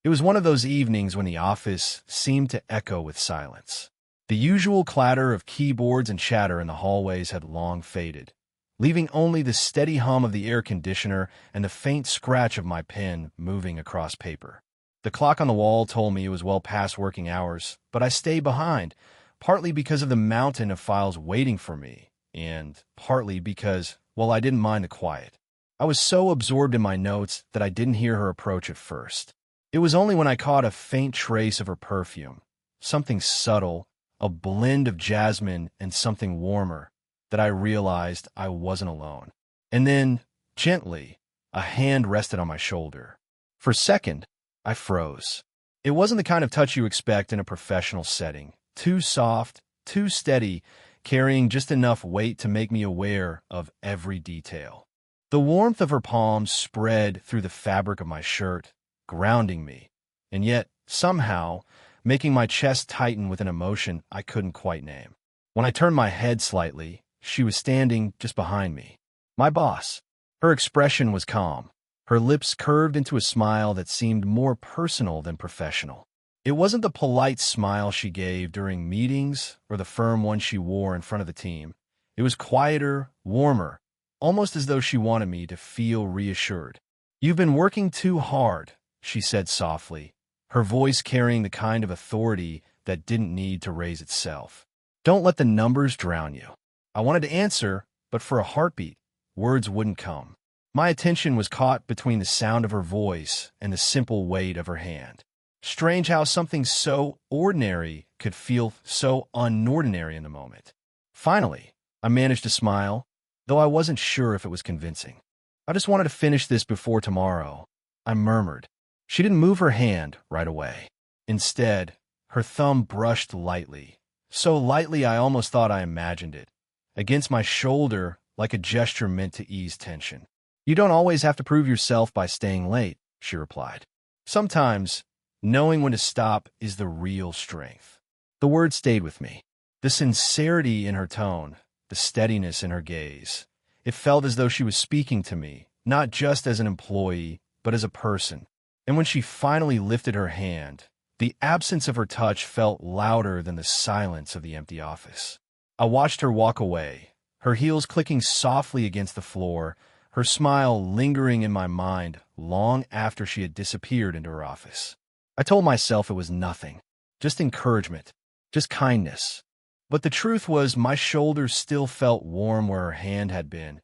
It was one of those evenings when the office seemed to echo with silence. The usual clatter of keyboards and chatter in the hallways had long faded, leaving only the steady hum of the air conditioner and the faint scratch of my pen moving across paper. The clock on the wall told me it was well past working hours, but I stayed behind, partly because of the mountain of files waiting for me, and partly because, well, I didn't mind the quiet. I was so absorbed in my notes that I didn't hear her approach at first. It was only when I caught a faint trace of her perfume, something subtle, a blend of jasmine and something warmer, that I realized I wasn't alone. And then, gently, a hand rested on my shoulder. For a second, I froze. It wasn't the kind of touch you expect in a professional setting. Too soft, too steady, carrying just enough weight to make me aware of every detail. The warmth of her palms spread through the fabric of my shirt, grounding me, and yet, somehow, making my chest tighten with an emotion I couldn't quite name. When I turned my head slightly, she was standing just behind me. My boss. Her expression was calm. Her lips curved into a smile that seemed more personal than professional. It wasn't the polite smile she gave during meetings or the firm one she wore in front of the team. It was quieter, warmer, almost as though she wanted me to feel reassured. "You've been working too hard," she said softly, her voice carrying the kind of authority that didn't need to raise itself. "Don't let the numbers drown you." I wanted to answer, but for a heartbeat, words wouldn't come. My attention was caught between the sound of her voice and the simple weight of her hand. Strange how something so ordinary could feel so unordinary in the moment. Finally, I managed to smile, though I wasn't sure if it was convincing. "I just wanted to finish this before tomorrow," I murmured. She didn't move her hand right away. Instead, her thumb brushed lightly, so lightly I almost thought I imagined it, against my shoulder like a gesture meant to ease tension. "You don't always have to prove yourself by staying late," she replied. "Sometimes, knowing when to stop is the real strength." The word stayed with me. The sincerity in her tone, the steadiness in her gaze. It felt as though she was speaking to me, not just as an employee, but as a person. And when she finally lifted her hand, the absence of her touch felt louder than the silence of the empty office. I watched her walk away, her heels clicking softly against the floor, her smile lingering in my mind long after she had disappeared into her office. I told myself it was nothing, just encouragement, just kindness. But the truth was my shoulders still felt warm where her hand had been,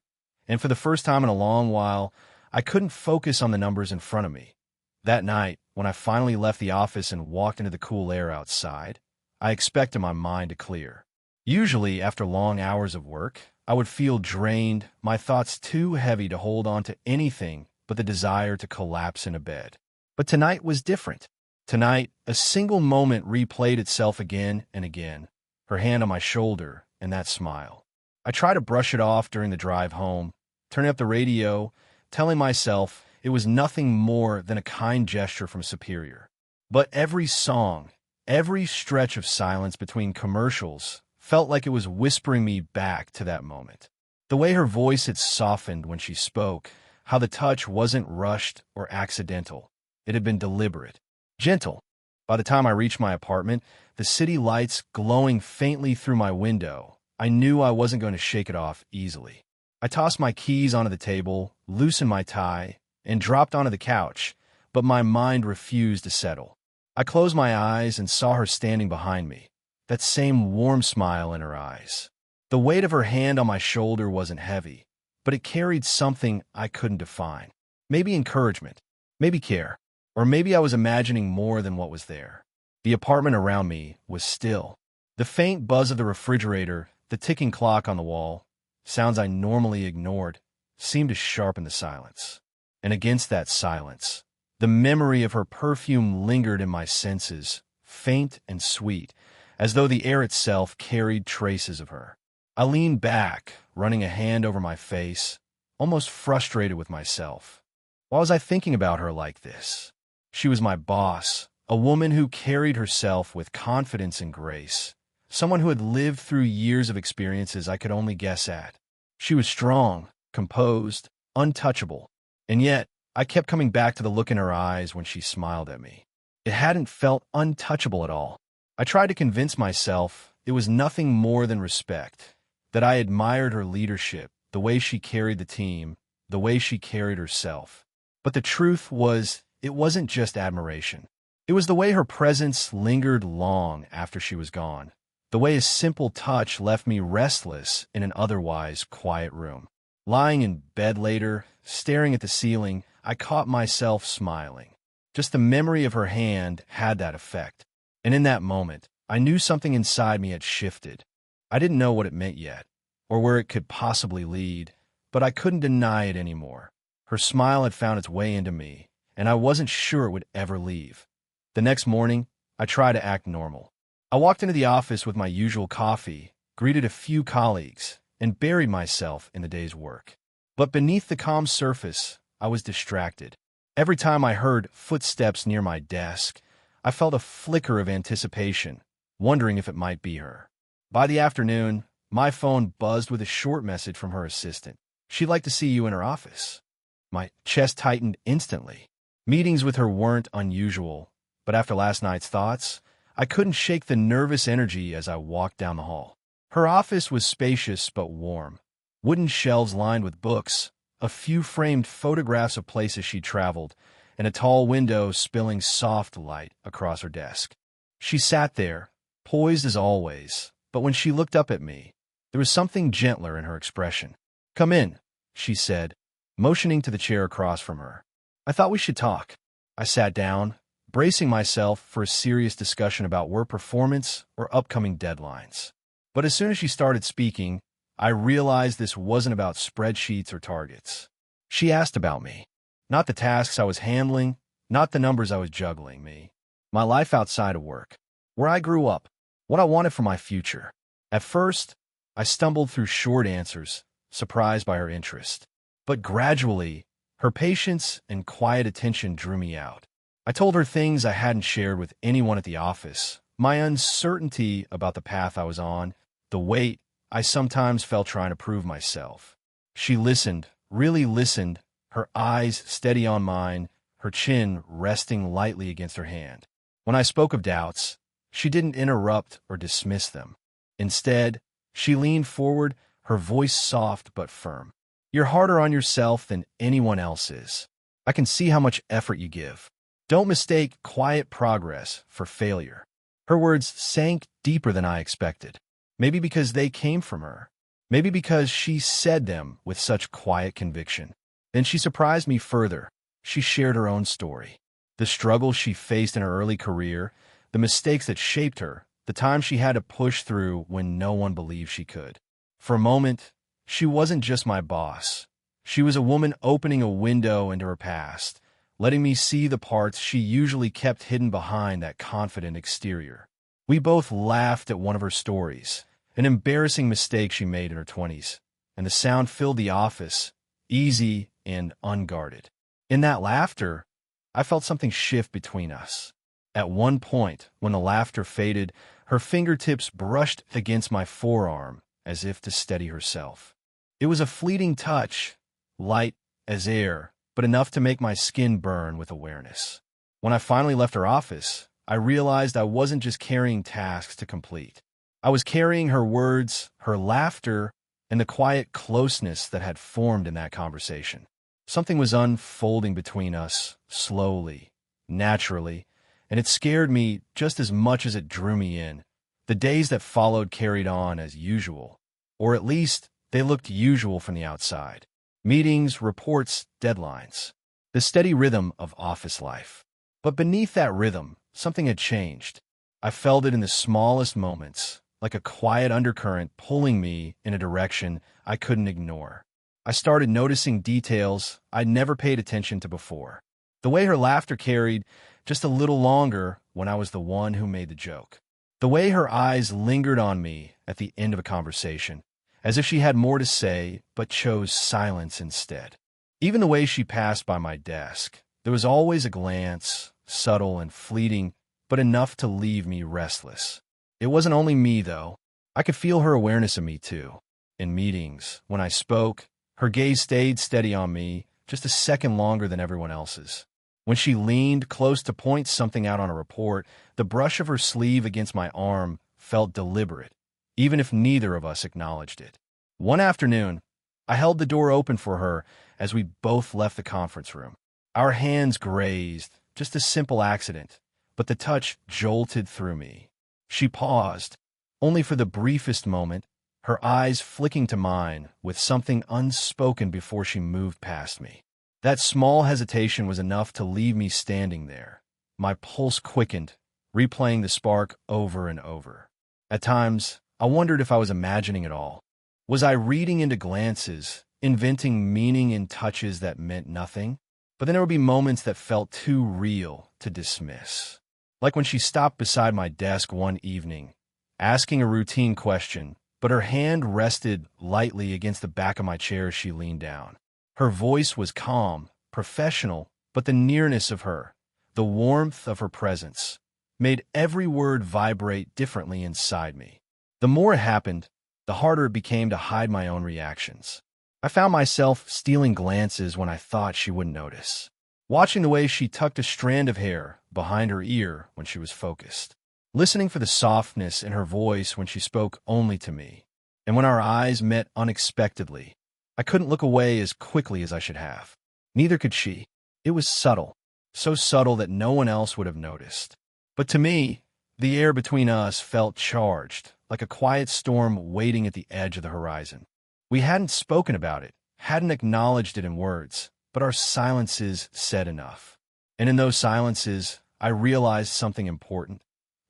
and for the first time in a long while, I couldn't focus on the numbers in front of me. That night, when I finally left the office and walked into the cool air outside, I expected my mind to clear. Usually, after long hours of work, I would feel drained, my thoughts too heavy to hold on to anything but the desire to collapse in a bed. But tonight was different. Tonight, a single moment replayed itself again and again, her hand on my shoulder and that smile. I tried to brush it off during the drive home, turning up the radio, telling myself it was nothing more than a kind gesture from Superior. But every song, every stretch of silence between commercials felt like it was whispering me back to that moment. The way her voice had softened when she spoke, how the touch wasn't rushed or accidental. It had been deliberate, gentle. By the time I reached my apartment, the city lights glowing faintly through my window, I knew I wasn't going to shake it off easily. I tossed my keys onto the table, loosened my tie, and dropped onto the couch, but my mind refused to settle. I closed my eyes and saw her standing behind me, that same warm smile in her eyes. The weight of her hand on my shoulder wasn't heavy, but it carried something I couldn't define. Maybe encouragement, maybe care, or maybe I was imagining more than what was there. The apartment around me was still. The faint buzz of the refrigerator, the ticking clock on the wall, sounds I normally ignored, seemed to sharpen the silence. And against that silence, the memory of her perfume lingered in my senses, faint and sweet, as though the air itself carried traces of her. I leaned back, running a hand over my face, almost frustrated with myself. Why was I thinking about her like this? She was my boss, a woman who carried herself with confidence and grace, someone who had lived through years of experiences I could only guess at. She was strong, composed, untouchable, and yet I kept coming back to the look in her eyes when she smiled at me. It hadn't felt untouchable at all. I tried to convince myself it was nothing more than respect, that I admired her leadership, the way she carried the team, the way she carried herself. But the truth was, it wasn't just admiration. It was the way her presence lingered long after she was gone, the way a simple touch left me restless in an otherwise quiet room. Lying in bed later, staring at the ceiling, I caught myself smiling. Just the memory of her hand had that effect. And in that moment, I knew something inside me had shifted. I didn't know what it meant yet, or where it could possibly lead, but I couldn't deny it anymore. Her smile had found its way into me, and I wasn't sure it would ever leave. The next morning, I tried to act normal. I walked into the office with my usual coffee, greeted a few colleagues, and buried myself in the day's work. But beneath the calm surface, I was distracted. Every time I heard footsteps near my desk, I felt a flicker of anticipation, wondering if it might be her. By the afternoon, my phone buzzed with a short message from her assistant. "She'd like to see you in her office." My chest tightened instantly. Meetings with her weren't unusual, but after last night's thoughts, I couldn't shake the nervous energy as I walked down the hall. Her office was spacious but warm. Wooden shelves lined with books, a few framed photographs of places she'd traveled, and a tall window spilling soft light across her desk. She sat there, poised as always, but when she looked up at me, there was something gentler in her expression. "Come in," she said, motioning to the chair across from her. "I thought we should talk." I sat down, bracing myself for a serious discussion about work performance or upcoming deadlines. But as soon as she started speaking, I realized this wasn't about spreadsheets or targets. She asked about me. Not the tasks I was handling, not the numbers I was juggling, my life outside of work, where I grew up, what I wanted for my future. At first, I stumbled through short answers, surprised by her interest. But gradually, her patience and quiet attention drew me out. I told her things I hadn't shared with anyone at the office, my uncertainty about the path I was on, the weight I sometimes felt trying to prove myself. She listened, really listened, her eyes steady on mine, her chin resting lightly against her hand. When I spoke of doubts, she didn't interrupt or dismiss them. Instead, she leaned forward, her voice soft but firm. "You're harder on yourself than anyone else is. I can see how much effort you give. Don't mistake quiet progress for failure." Her words sank deeper than I expected. Maybe because they came from her. Maybe because she said them with such quiet conviction. Then she surprised me further. She shared her own story. The struggles she faced in her early career, the mistakes that shaped her, the times she had to push through when no one believed she could. For a moment, she wasn't just my boss. She was a woman opening a window into her past, letting me see the parts she usually kept hidden behind that confident exterior. We both laughed at one of her stories, an embarrassing mistake she made in her 20s, and the sound filled the office, easy and unguarded. In that laughter, I felt something shift between us. At one point, when the laughter faded, her fingertips brushed against my forearm as if to steady herself. It was a fleeting touch, light as air, but enough to make my skin burn with awareness. When I finally left her office, I realized I wasn't just carrying tasks to complete. I was carrying her words, her laughter, and the quiet closeness that had formed in that conversation. Something was unfolding between us, slowly, naturally, and it scared me just as much as it drew me in. The days that followed carried on as usual, or at least they looked usual from the outside. Meetings, reports, deadlines. The steady rhythm of office life. But beneath that rhythm, something had changed. I felt it in the smallest moments, like a quiet undercurrent pulling me in a direction I couldn't ignore. I started noticing details I'd never paid attention to before. The way her laughter carried just a little longer when I was the one who made the joke. The way her eyes lingered on me at the end of a conversation, as if she had more to say but chose silence instead. Even the way she passed by my desk, there was always a glance, subtle and fleeting, but enough to leave me restless. It wasn't only me, though. I could feel her awareness of me, too. In meetings, when I spoke, her gaze stayed steady on me just a second longer than everyone else's. When she leaned close to point something out on a report, the brush of her sleeve against my arm felt deliberate, even if neither of us acknowledged it. One afternoon, I held the door open for her as we both left the conference room. Our hands grazed, just a simple accident, but the touch jolted through me. She paused, only for the briefest moment, her eyes flicking to mine with something unspoken before she moved past me. That small hesitation was enough to leave me standing there. My pulse quickened, replaying the spark over and over. At times, I wondered if I was imagining it all. Was I reading into glances, inventing meaning in touches that meant nothing? But then there would be moments that felt too real to dismiss. Like when she stopped beside my desk one evening, asking a routine question, but her hand rested lightly against the back of my chair as she leaned down. Her voice was calm, professional, but the nearness of her, the warmth of her presence, made every word vibrate differently inside me. The more it happened, the harder it became to hide my own reactions. I found myself stealing glances when I thought she wouldn't notice, watching the way she tucked a strand of hair behind her ear when she was focused, listening for the softness in her voice when she spoke only to me, and when our eyes met unexpectedly, I couldn't look away as quickly as I should have. Neither could she. It was subtle, so subtle that no one else would have noticed. But to me, the air between us felt charged, like a quiet storm waiting at the edge of the horizon. We hadn't spoken about it, hadn't acknowledged it in words, but our silences said enough. And in those silences, I realized something important.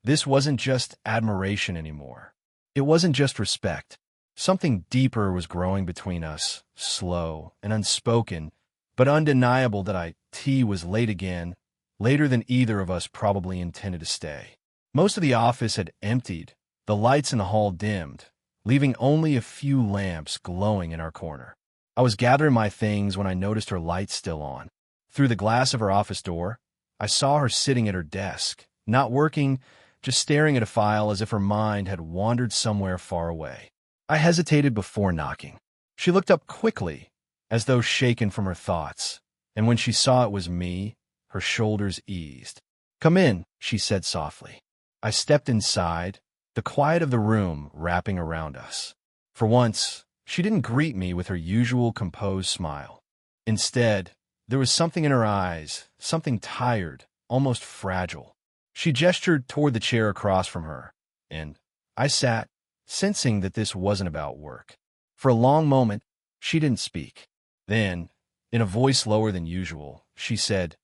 This wasn't just admiration anymore. It wasn't just respect. Something deeper was growing between us, slow and unspoken, but undeniable that tea was late again, later than either of us probably intended to stay. Most of the office had emptied, the lights in the hall dimmed, leaving only a few lamps glowing in our corner. I was gathering my things when I noticed her light still on. Through the glass of her office door, I saw her sitting at her desk, not working, just staring at a file as if her mind had wandered somewhere far away. I hesitated before knocking. She looked up quickly, as though shaken from her thoughts, and when she saw it was me, her shoulders eased. "Come in," she said softly. I stepped inside, the quiet of the room wrapping around us. For once, she didn't greet me with her usual composed smile. Instead, there was something in her eyes, something tired, almost fragile. She gestured toward the chair across from her, and I sat, sensing that this wasn't about work. For a long moment, she didn't speak. Then, in a voice lower than usual, she said,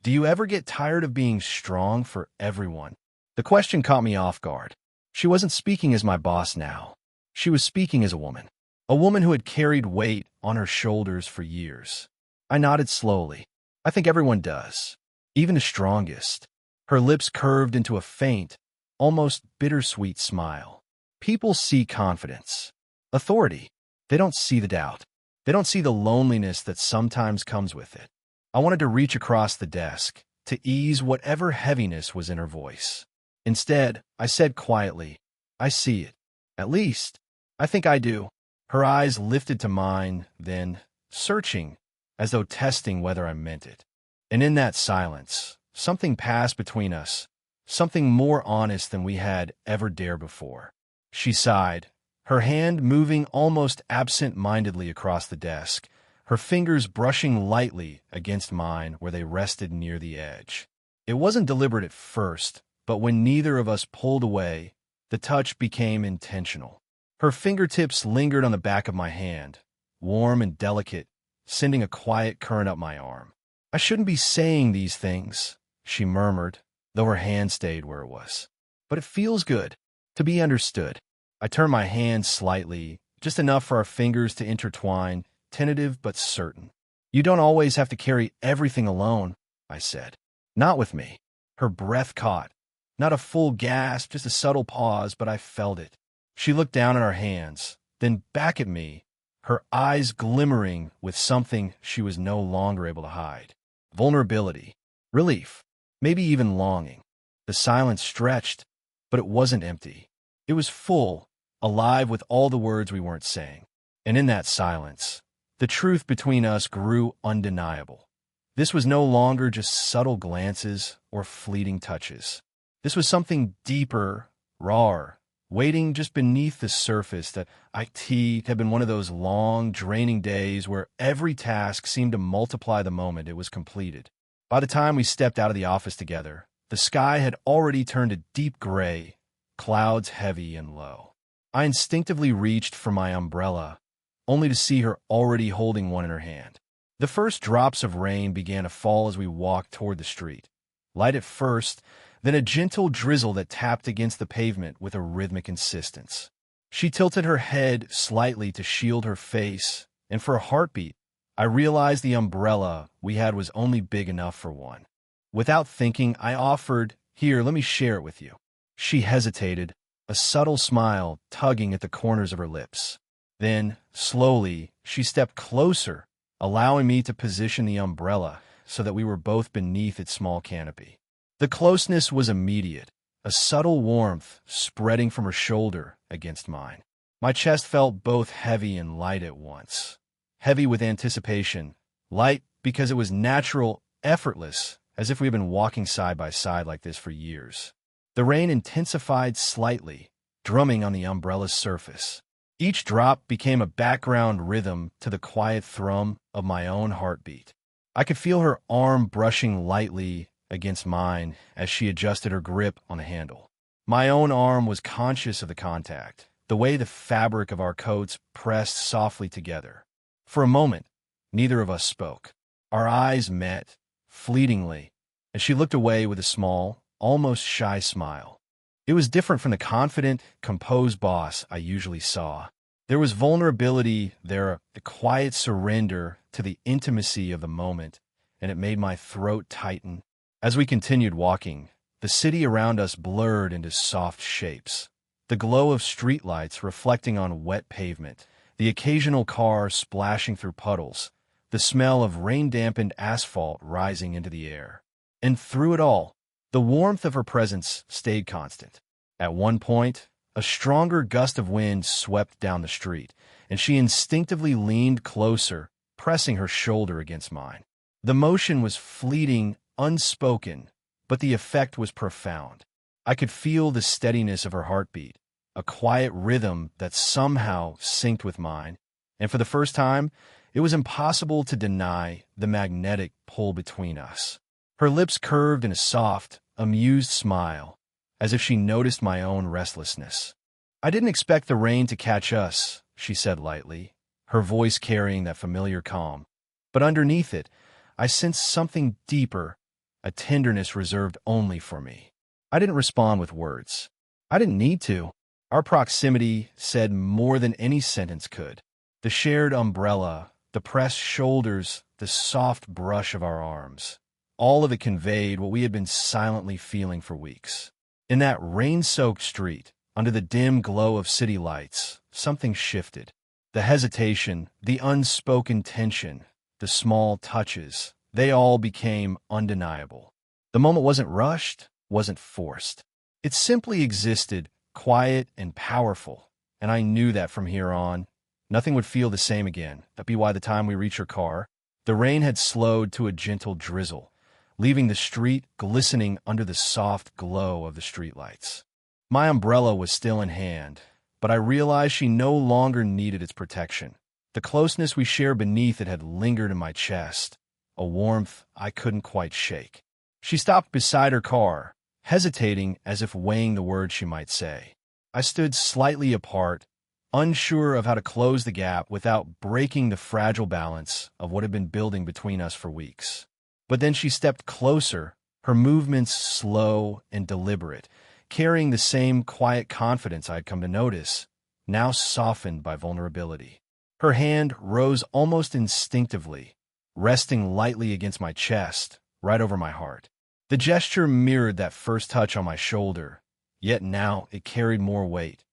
"Do you ever get tired of being strong for everyone?" The question caught me off guard. She wasn't speaking as my boss now. She was speaking as a woman who had carried weight on her shoulders for years. I nodded slowly. I think everyone does, even the strongest. Her lips curved into a faint, almost bittersweet smile. People see confidence, authority. They don't see the doubt. They don't see the loneliness that sometimes comes with it. I wanted to reach across the desk to ease whatever heaviness was in her voice. Instead, I said quietly, "I see it. At least, I think I do." Her eyes lifted to mine, then, searching, as though testing whether I meant it. And in that silence, something passed between us, something more honest than we had ever dared before. She sighed, her hand moving almost absent-mindedly across the desk, her fingers brushing lightly against mine where they rested near the edge. It wasn't deliberate at first, but when neither of us pulled away, the touch became intentional. Her fingertips lingered on the back of my hand, warm and delicate, sending a quiet current up my arm. "I shouldn't be saying these things," she murmured, though her hand stayed where it was. "But it feels good to be understood." I turned my hand slightly, just enough for our fingers to intertwine, tentative but certain. "You don't always have to carry everything alone," I said. "Not with me." Her breath caught. Not a full gasp, just a subtle pause, but I felt it. She looked down at our hands, then back at me, her eyes glimmering with something she was no longer able to hide. Vulnerability, relief, maybe even longing. The silence stretched, but it wasn't empty. It was full, alive with all the words we weren't saying. And in that silence, the truth between us grew undeniable. This was no longer just subtle glances or fleeting touches. This was something deeper, rawer, waiting just beneath the surface. That IT had been one of those long, draining days where every task seemed to multiply the moment it was completed. By the time we stepped out of the office together, the sky had already turned a deep gray, clouds heavy and low. I instinctively reached for my umbrella, only to see her already holding one in her hand. The first drops of rain began to fall as we walked toward the street. Light at first, then a gentle drizzle that tapped against the pavement with a rhythmic insistence. She tilted her head slightly to shield her face, and for a heartbeat, I realized the umbrella we had was only big enough for one. Without thinking, I offered, "Here, let me share it with you." She hesitated, a subtle smile tugging at the corners of her lips. Then, slowly, she stepped closer, allowing me to position the umbrella so that we were both beneath its small canopy. The closeness was immediate, a subtle warmth spreading from her shoulder against mine. My chest felt both heavy and light at once. Heavy with anticipation, light because it was natural, effortless, as if we had been walking side by side like this for years. The rain intensified slightly, drumming on the umbrella's surface. Each drop became a background rhythm to the quiet thrum of my own heartbeat. I could feel her arm brushing lightly against mine as she adjusted her grip on the handle. My own arm was conscious of the contact, the way the fabric of our coats pressed softly together. For a moment, neither of us spoke. Our eyes met, fleetingly, and she looked away with a small, almost shy smile. It was different from the confident, composed boss I usually saw. There was vulnerability there, the quiet surrender to the intimacy of the moment, and it made my throat tighten. As we continued walking, the city around us blurred into soft shapes. The glow of streetlights reflecting on wet pavement, the occasional car splashing through puddles, the smell of rain-dampened asphalt rising into the air. And through it all, the warmth of her presence stayed constant. At one point, a stronger gust of wind swept down the street, and she instinctively leaned closer, pressing her shoulder against mine. The motion was fleeting, unspoken, but the effect was profound. I could feel the steadiness of her heartbeat, a quiet rhythm that somehow synced with mine, and for the first time, it was impossible to deny the magnetic pull between us. Her lips curved in a soft, amused smile, as if she noticed my own restlessness. "I didn't expect the rain to catch us," she said lightly, her voice carrying that familiar calm. But underneath it, I sensed something deeper, a tenderness reserved only for me. I didn't respond with words. I didn't need to. Our proximity said more than any sentence could. The shared umbrella, the pressed shoulders, the soft brush of our arms. All of it conveyed what we had been silently feeling for weeks. In that rain-soaked street, under the dim glow of city lights, something shifted. The hesitation, the unspoken tension, the small touches, they all became undeniable. The moment wasn't rushed, wasn't forced. It simply existed, quiet and powerful, and I knew that from here on, nothing would feel the same again. That'd be why the time we reached her car, the rain had slowed to a gentle drizzle, leaving the street glistening under the soft glow of the streetlights. My umbrella was still in hand, but I realized she no longer needed its protection. The closeness we shared beneath it had lingered in my chest, a warmth I couldn't quite shake. She stopped beside her car, hesitating as if weighing the words she might say. I stood slightly apart, unsure of how to close the gap without breaking the fragile balance of what had been building between us for weeks. But then she stepped closer, her movements slow and deliberate, carrying the same quiet confidence I had come to notice, now softened by vulnerability. Her hand rose almost instinctively, resting lightly against my chest, right over my heart. The gesture mirrored that first touch on my shoulder, yet now it carried more weight,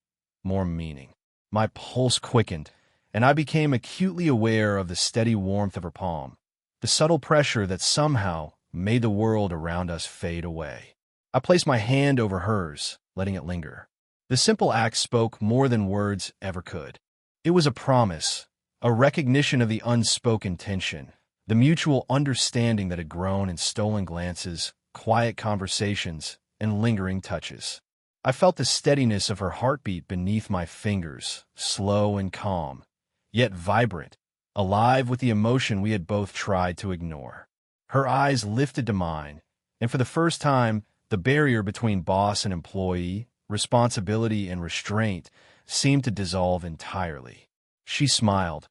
more meaning. My pulse quickened, and I became acutely aware of the steady warmth of her palm, the subtle pressure that somehow made the world around us fade away. I placed my hand over hers, letting it linger. The simple act spoke more than words ever could. It was a promise, a recognition of the unspoken tension, The mutual understanding that had grown in stolen glances, quiet conversations, and lingering touches. I felt the steadiness of her heartbeat beneath my fingers, slow and calm, yet vibrant, alive with the emotion we had both tried to ignore. Her eyes lifted to mine, and for the first time, the barrier between boss and employee, responsibility and restraint, seemed to dissolve entirely. She smiled,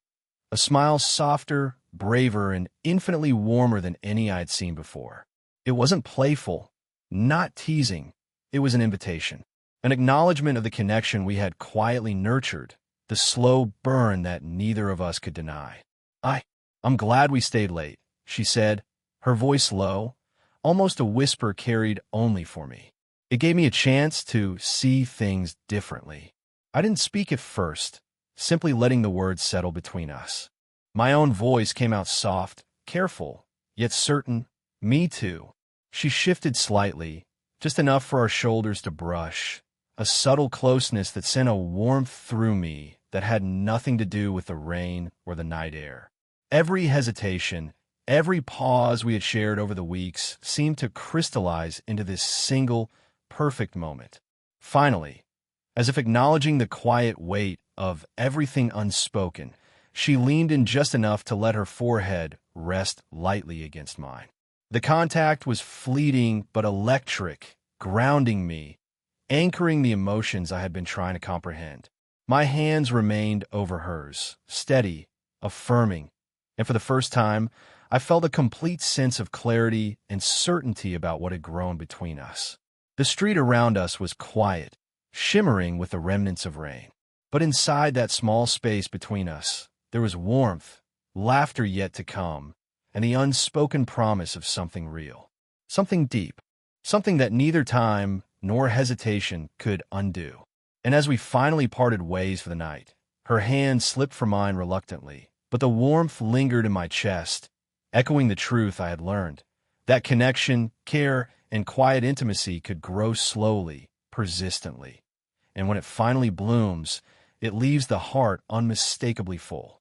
a smile softer, braver, and infinitely warmer than any I'd seen before. It wasn't playful, not teasing. It was an invitation, an acknowledgement of the connection we had quietly nurtured, the slow burn that neither of us could deny. I'm glad we stayed late, she said, her voice low, almost a whisper carried only for me. It gave me a chance to see things differently. I didn't speak at first, simply letting the words settle between us. My own voice came out soft, careful, yet certain. Me too. She shifted slightly, just enough for our shoulders to brush, a subtle closeness that sent a warmth through me that had nothing to do with the rain or the night air. Every hesitation, every pause we had shared over the weeks seemed to crystallize into this single, perfect moment. Finally, as if acknowledging the quiet weight of everything unspoken, she leaned in just enough to let her forehead rest lightly against mine. The contact was fleeting but electric, grounding me, anchoring the emotions I had been trying to comprehend. My hands remained over hers, steady, affirming, and for the first time, I felt a complete sense of clarity and certainty about what had grown between us. The street around us was quiet, shimmering with the remnants of rain. But inside that small space between us, there was warmth, laughter yet to come, and the unspoken promise of something real, something deep, something that neither time nor hesitation could undo. And as we finally parted ways for the night, her hand slipped from mine reluctantly, but the warmth lingered in my chest, echoing the truth I had learned. That connection, care, and quiet intimacy could grow slowly, persistently. And when it finally blooms, it leaves the heart unmistakably full.